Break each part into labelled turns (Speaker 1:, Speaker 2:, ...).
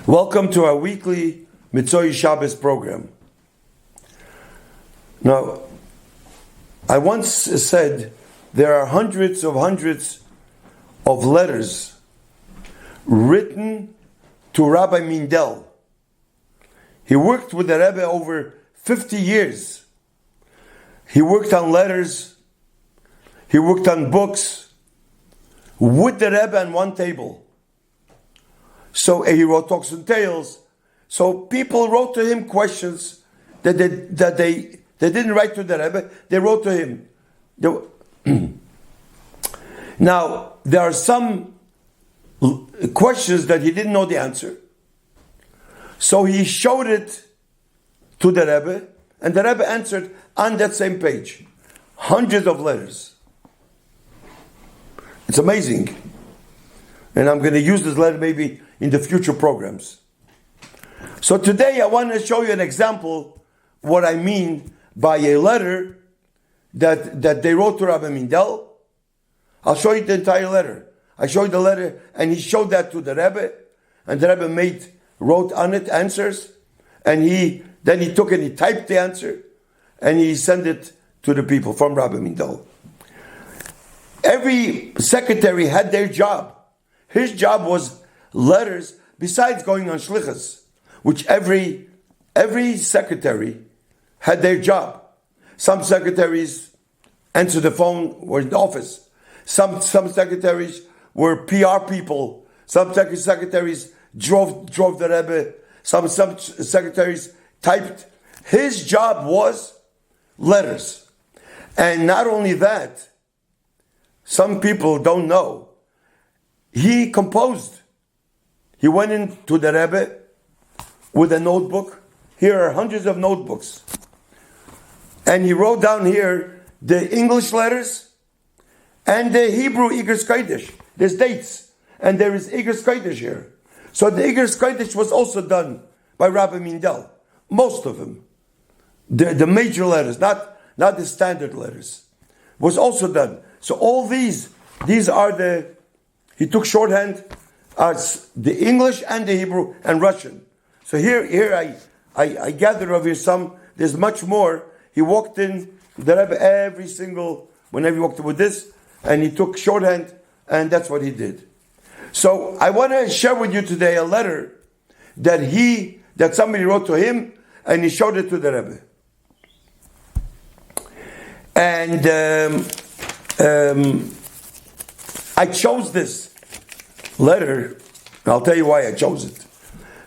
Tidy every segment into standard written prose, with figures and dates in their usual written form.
Speaker 1: Welcome to our weekly Mitzvah Shabbos program. Now, I once said there are hundreds of letters written to Rabbi Mindel. He worked with the Rebbe over 50 years. He worked on letters, he worked on books, with the Rebbe on one table. So he wrote Talks and Tales. So people wrote to him questions that they didn't write to the Rebbe, they wrote to him. Now, there are some questions that he didn't know the answer. So he showed it to the Rebbe, and the Rebbe answered on that same page. Hundreds of letters. It's amazing. And I'm going to use this letter maybe in the future programs. So today I want to show you an example what I mean by a letter that they wrote to Rabbi Mindel. I'll show you the entire letter. I showed you the letter and he showed that to the Rebbe, and the Rebbe wrote on it answers, and then he took and he typed the answer and he sent it to the people from Rabbi Mindel. Every secretary had their job. His job was letters, besides going on shlichus, which every secretary had their job. Some secretaries answered the phone, were in the office. Some secretaries were PR people. Some secretaries drove the Rebbe. Some secretaries typed. His job was letters. And not only that, some people don't know, he composed. He went into the Rebbe with a notebook. Here are hundreds of notebooks. And he wrote down here the English letters and the Hebrew Igros Kodesh. There's dates. And there is Igros Kodesh here. So the Igros Kodesh was also done by Rabbi Mindel. Most of them. The major letters, not the standard letters, was also done. So all these are he took shorthand as the English and the Hebrew and Russian. So here I gather of here some, there's much more. He walked in, the Rebbe whenever he walked in with this, and he took shorthand, and that's what he did. So I want to share with you today a letter that somebody wrote to him, and he showed it to the Rebbe. And I chose this letter, and I'll tell you why I chose it.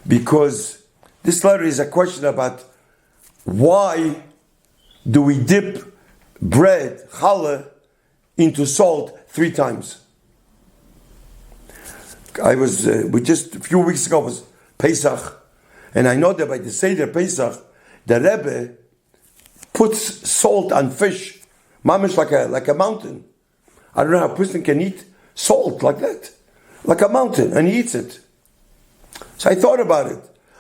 Speaker 1: Because this letter is a question about why do we dip bread, challah, into salt 3 times. Just a few weeks ago was Pesach, and I know that by the Seder Pesach, the Rebbe puts salt on fish, mamish like a mountain. I don't know how a person can eat salt like that, like a mountain, and he eats it. So I thought about it.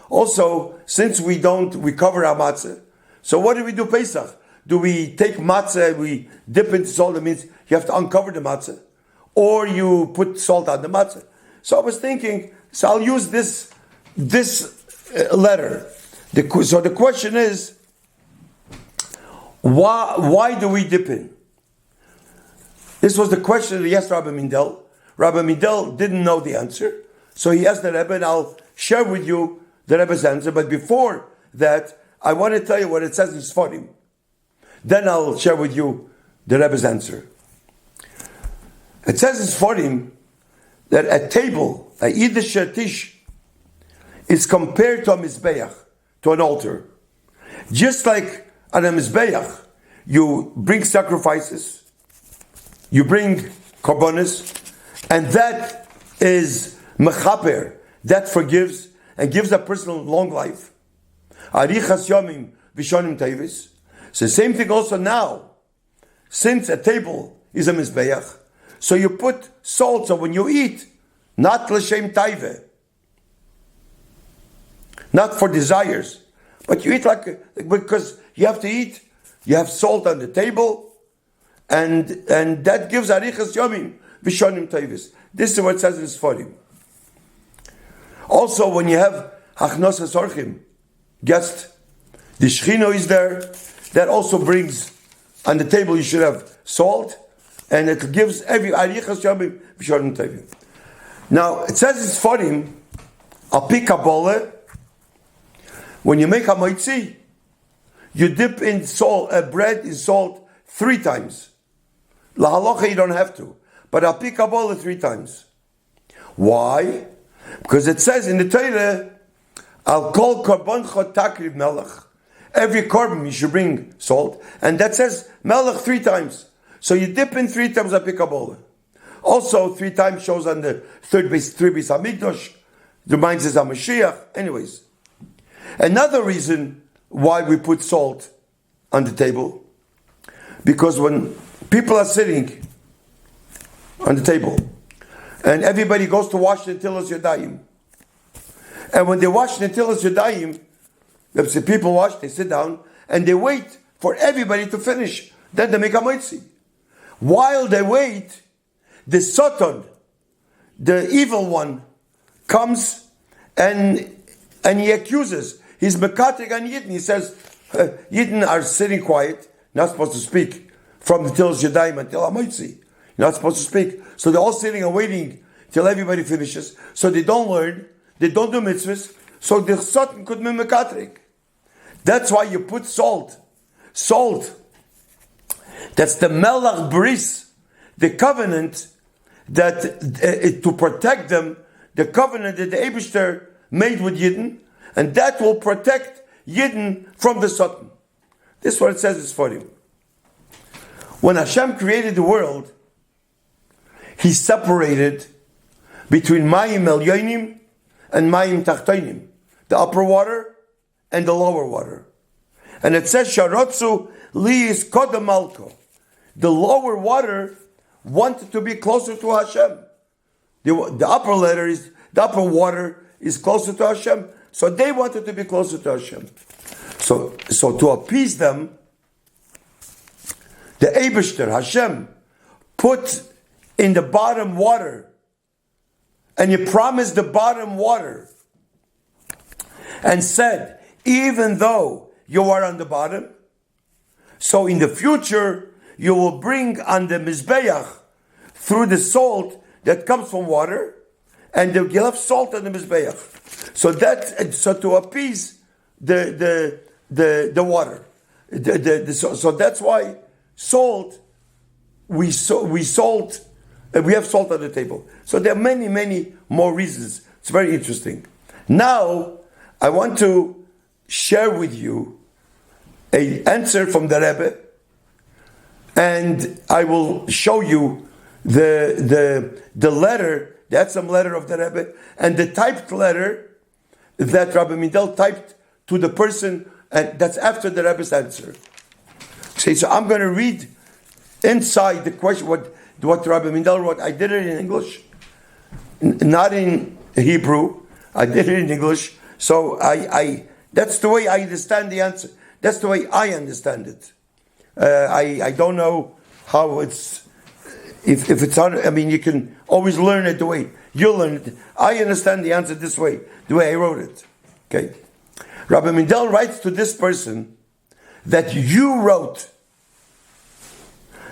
Speaker 1: Also, since we cover our matzah, so what do we do Pesach? Do we take matzah, we dip into salt? That means you have to uncover the matzah, or you put salt on the matzah. So I was thinking, so I'll use this letter. So the question is, why do we dip in? This was the question that he asked Rabbi Mindel. Rabbi Mindel didn't know the answer, so he asked the Rebbe, and I'll share with you the Rebbe's answer. But before that, I want to tell you what it says in Sfarim. Then I'll share with you the Rebbe's answer. It says in Sfarim that a table, a Yiddish tish, is compared to a mizbeach, to an altar. Just like on a mizbeach, you bring sacrifices, you bring korbanos, and that is mechaper, that forgives and gives a person long life. Arichas yomim vishonim tevis. So same thing also now. Since a table is a mizbeach, so you put salt, so when you eat, not l'shem taive, not for desires, but you eat because you have to eat. You have salt on the table, and that gives arichas yomim vishonim tevis. This is what it says in Sfarim. Also, when you have Hachnosas Orchim, guest, the Shechino is there, that also brings, on the table you should have salt, and it gives every Arichas Yomim B'Shorim Tovim. Now, it says it's for him, Al Pi Kabbalah, when you make a moitzi, you dip in salt, bread in salt 3 times. La halacha you don't have to, but Al Pi Kabbalah 3 times. Why? Because it says in the Torah, Al Kol Korbancha Takriv Melech. Every korban you should bring salt, and that says Melech 3 times. So you dip in 3 times Al Pi Kabbalah. Also, 3 times shows on the 3 base Hamikdash. Reminds us of Mashiach. Anyways, another reason why we put salt on the table, because when people are sitting on the table and everybody goes to wash the Netilas Yadayim, and when they wash the Netilas Yadayim, the people wash, they sit down and they wait for everybody to finish. Then they make a moitzi. While they wait, the Satan, the evil one, comes and he accuses. He's mekatig on Yidden. He says, Yidden are sitting quiet, not supposed to speak from the Netilas Yadayim until Hamoitzi. You're not supposed to speak. So they're all sitting and waiting till everybody finishes. So they don't learn, they don't do mitzvahs, so the Satan could be mekatig. That's why you put salt. Salt. That's the Melach Bris, the covenant that to protect them, the covenant that the Eibishter made with Yidden, and that will protect Yidden from the Satan. This is what it says is for him. When Hashem created the world, He separated between Mayim Elyonim and Mayim Tachtonim, the upper water and the lower water. And it says, Sharotzu Liis Kodem Malko. The lower water wanted to be closer to Hashem. The upper water is closer to Hashem, so they wanted to be closer to Hashem. So to appease them, the Eibishter, Hashem, put in the bottom water, and He promised the bottom water, and said, even though you are on the bottom, so in the future, you will bring on the Mizbeach through the salt that comes from water, and you'll have salt on the Mizbeach. So to appease the water. So that's why salt, we have salt on the table. So there are many, many more reasons. It's very interesting. Now, I want to share with you an answer from the Rebbe, and I will show you the letter, the Etzem letter of the Rebbe, and the typed letter that Rabbi Mindel typed to the person, and that's after the Rebbe's answer. So I'm going to read inside the question what Rabbi Mindel wrote. I did it in English, not in Hebrew. I did it in English. So I that's the way I understand the answer. That's the way I understand it. I don't know how it's, if it's on, I mean, you can always learn it the way you learn it. I understand the answer this way, the way I wrote it. Okay. Rabbi Mindel writes to this person that you wrote.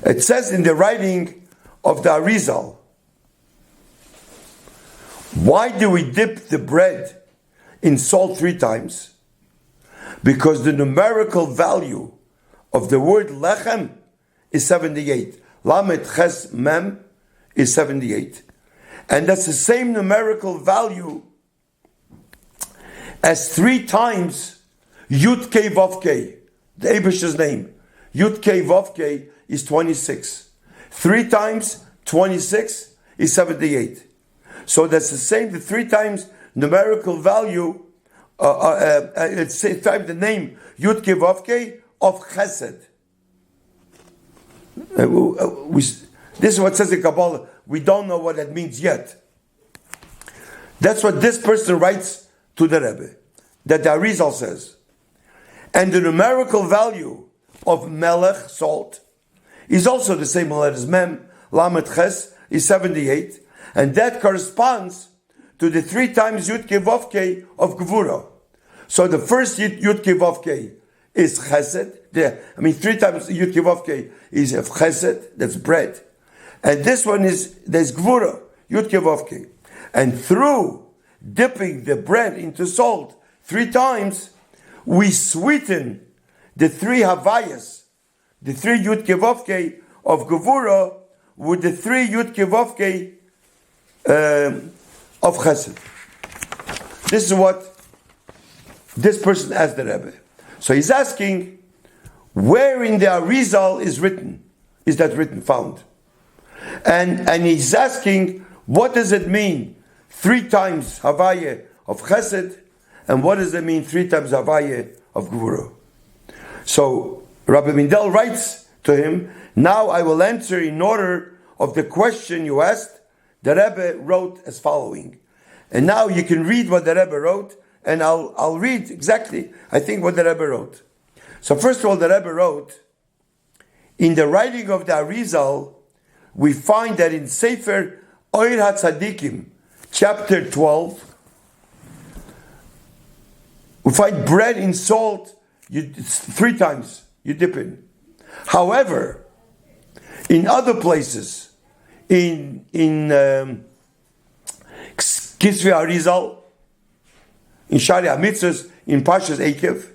Speaker 1: It says in the writing of the Arizal, why do we dip the bread in salt 3 times? Because the numerical value of the word lechem is 78. Lamed ches mem is 78. And that's the same numerical value as 3 times Yud Kei Vav Kei, the Eibishter's name. Yud Kei Vav Kei is 26. 3 times 26 is 78. So that's the same, the 3 times numerical value, it's the time the name Yud Kei Vav Kei of Chesed. This is what says in Kabbalah. We don't know what that means yet. That's what this person writes to the Rebbe, that the Arizal says. And the numerical value of Melech, salt, is also the same letter as Mem, Lamed Ches, is 78, and that corresponds to the 3 times Yud Kei Vav Kei of Gvura. So the first Yud Kei Vav Kei is Chesed. 3 times Yud Kei Vav Kei is of Chesed, that's bread. And this one there's Gvura, Yud Kei Vav Kei. And through dipping the bread into salt 3 times, we sweeten the 3 Havayas, the 3 Yud Kei Vav Kei of Gevura with the 3 Yud Kei Vav Kei of Chesed. This is what this person asked the Rebbe. So he's asking, where in the Arizal is that written, found? And he's asking, what does it mean 3 times Havaya of Chesed, and what does it mean 3 times Havaya of Gevura? So Rabbi Mindel writes to him, now I will answer in order of the question you asked. The Rebbe wrote as following. And now you can read what the Rebbe wrote, and I'll read exactly, I think, what the Rebbe wrote. So first of all, the Rebbe wrote, in the writing of the Arizal, we find that in Sefer Oir HaTzadikim, chapter 12, we find bread in salt 3 times, you dip in. However, in other places, in Kisvei Arizal, in Shari HaMitzvos, in Pashas Ekev,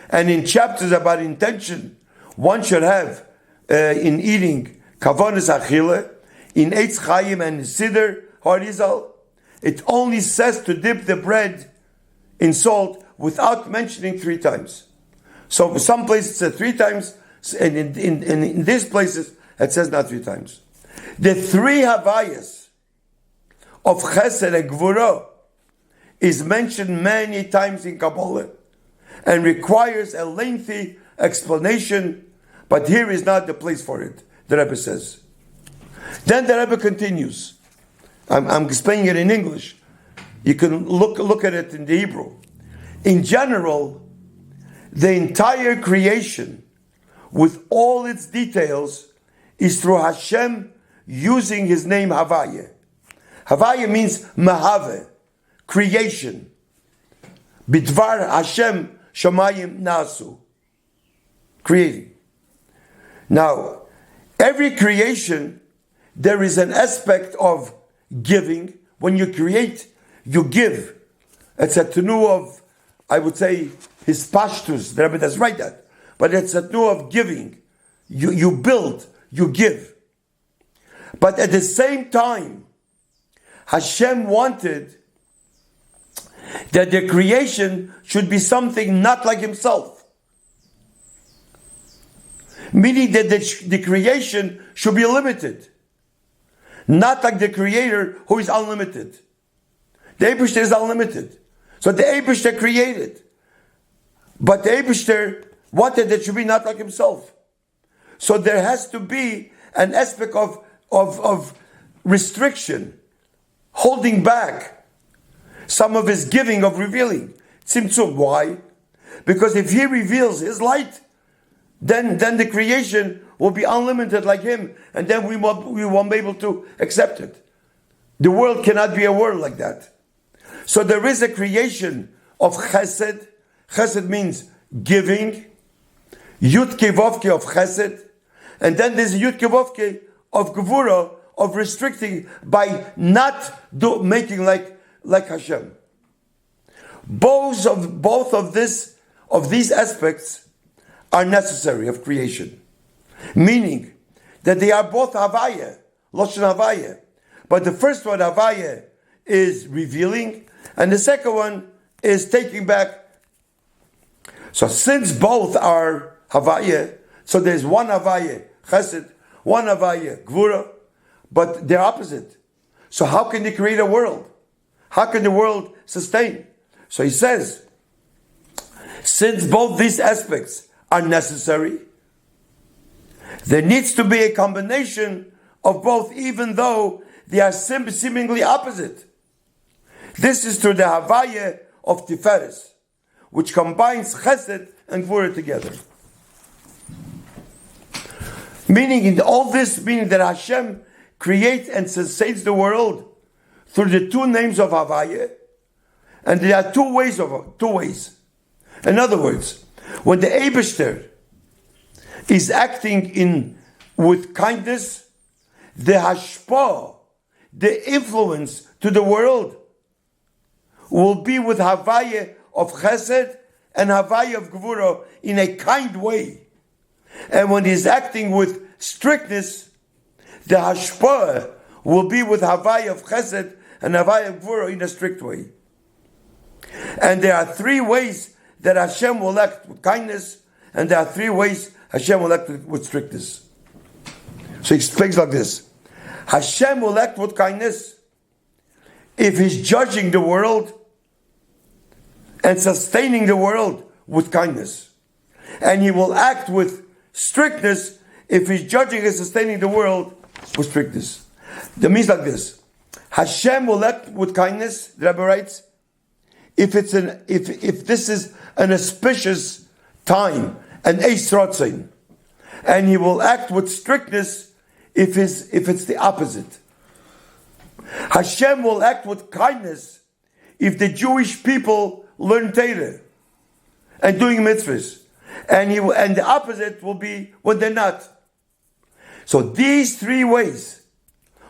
Speaker 1: and in chapters about intention one should have in eating Kavonis Achille, in Eitz Chaim and Siddur Harizal, it only says to dip the bread in salt without mentioning 3 times. So for some places it says 3 times, and in these places it says not 3 times. The 3 Havayas of Chesed and Gvura is mentioned many times in Kabbalah and requires a lengthy explanation, but here is not the place for it, the Rebbe says. Then the Rebbe continues. I'm explaining it in English. You can look at it in the Hebrew. In general, the entire creation, with all its details, is through Hashem using His name Havaya. Havaya means Mahave, creation. Bidvar Hashem Shamayim Nasu, creating. Now, every creation, there is an aspect of giving. When you create, you give. It's a tenu of, I would say, his pashtus. The Rebbe doesn't write that. But it's a tenu of giving. You build, you give. But at the same time, Hashem wanted that the creation should be something not like Himself. Meaning that the creation should be limited. Not like the Creator who is unlimited. The Eibishter is unlimited. So the Eibishter created. But the Eibishter wanted that it should be not like Himself. So there has to be an aspect of restriction, holding back some of His giving, of revealing. Tzimtzum. Why? Because if He reveals His light, then the creation will be unlimited like Him, and then we won't be able to accept it. The world cannot be a world like that. So there is a creation of chesed. Chesed means giving. Yud Kei Vav Kei of chesed. And then there's Yud Kei Vav Kei of gevura, of restricting by not making like Hashem. Both of these aspects are necessary of creation. Meaning that they are both Havaya, Loshen Havaya. But the first one, Havaya, is revealing, and the second one is taking back. So since both are Havaya, so there's one Havaya, Chesed, one Havaya, Gvura, but they're opposite. So how can they create a world? How can the world sustain? So he says, since both these aspects are necessary, there needs to be a combination of both, even though they are seemingly opposite. This is through the Havaya of Tiferes, which combines Chesed and Gvura together. Meaning that Hashem creates and sustains the world through the two names of Havaya, and there are two ways. In other words, when the Eibishter is acting with kindness, the hashpah, the influence to the world, will be with Havaya of Chesed and Havaya of Gvura in a kind way. And when he's acting with strictness, the hashpah will be with Havaya of Chesed and Havaya of Gvura in a strict way. And there are three ways that Hashem will act with kindness, and there are three ways Hashem will act with strictness. So he explains like this: Hashem will act with kindness if he's judging the world and sustaining the world with kindness. And he will act with strictness if he's judging and sustaining the world with strictness. That means like this: Hashem will act with kindness, the Rabbi writes, if this is an auspicious time, an Eis Rotzin, and he will act with strictness if it's the opposite. Hashem will act with kindness if the Jewish people learn Torah and doing mitzvahs, and the opposite will be when they're not. So these three ways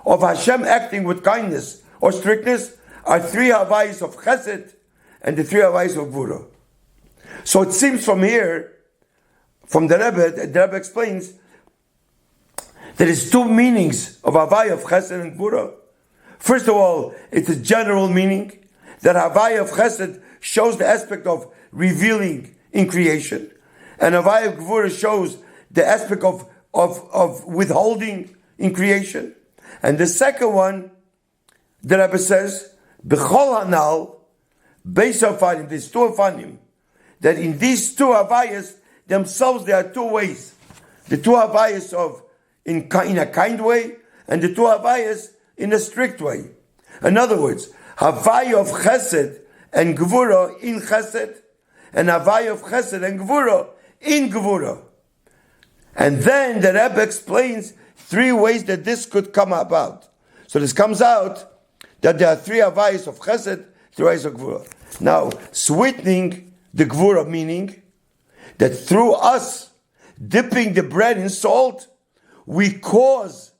Speaker 1: of Hashem acting with kindness or strictness are three havayis of Chesed and the three havayis of Gvura. So it seems from here, from the Rebbe explains that there's two meanings of havayah of Chesed and Gvura. First of all, it's a general meaning that havayah of Chesed shows the aspect of revealing in creation, and havayah of Gvura shows the aspect of withholding in creation. And the second one, the Rebbe says, B'chol hanal, based on these two afanim, that in these two havayas themselves there are two ways. The two havayas of in a kind way, and the two havayas in a strict way. In other words, havayah of Chesed and Gvura in Chesed, and havayah of Chesed and Gvura in Gvura. And then the Rebbe explains three ways that this could come about. So this comes out that there are three havayas of Chesed, three havayas of Gvura. Now, sweetening the Gvura, meaning that through us dipping the bread in salt, we cause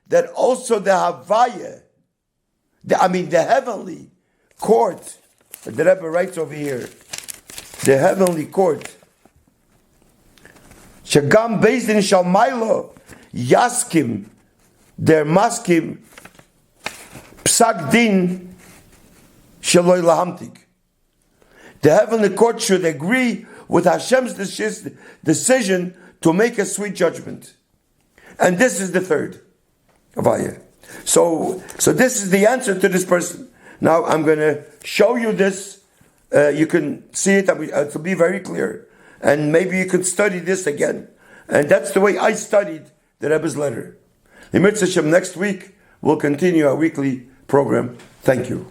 Speaker 1: that also the havayah, the heavenly court, the Rebbe writes over here, the heavenly court, Shagam based in Shalmailo, Yaskim, der Maskim, Psak Din, Shaloi Lahamtik. The heavenly court should agree with Hashem's decision to make a sweet judgment. And this is the third Havayah. So this is the answer to this person. Now I'm going to show you this. You can see it. It will be very clear. And maybe you could study this again. And that's the way I studied the Rebbe's letter. In Mitzvah Shem, next week we'll continue our weekly program. Thank you.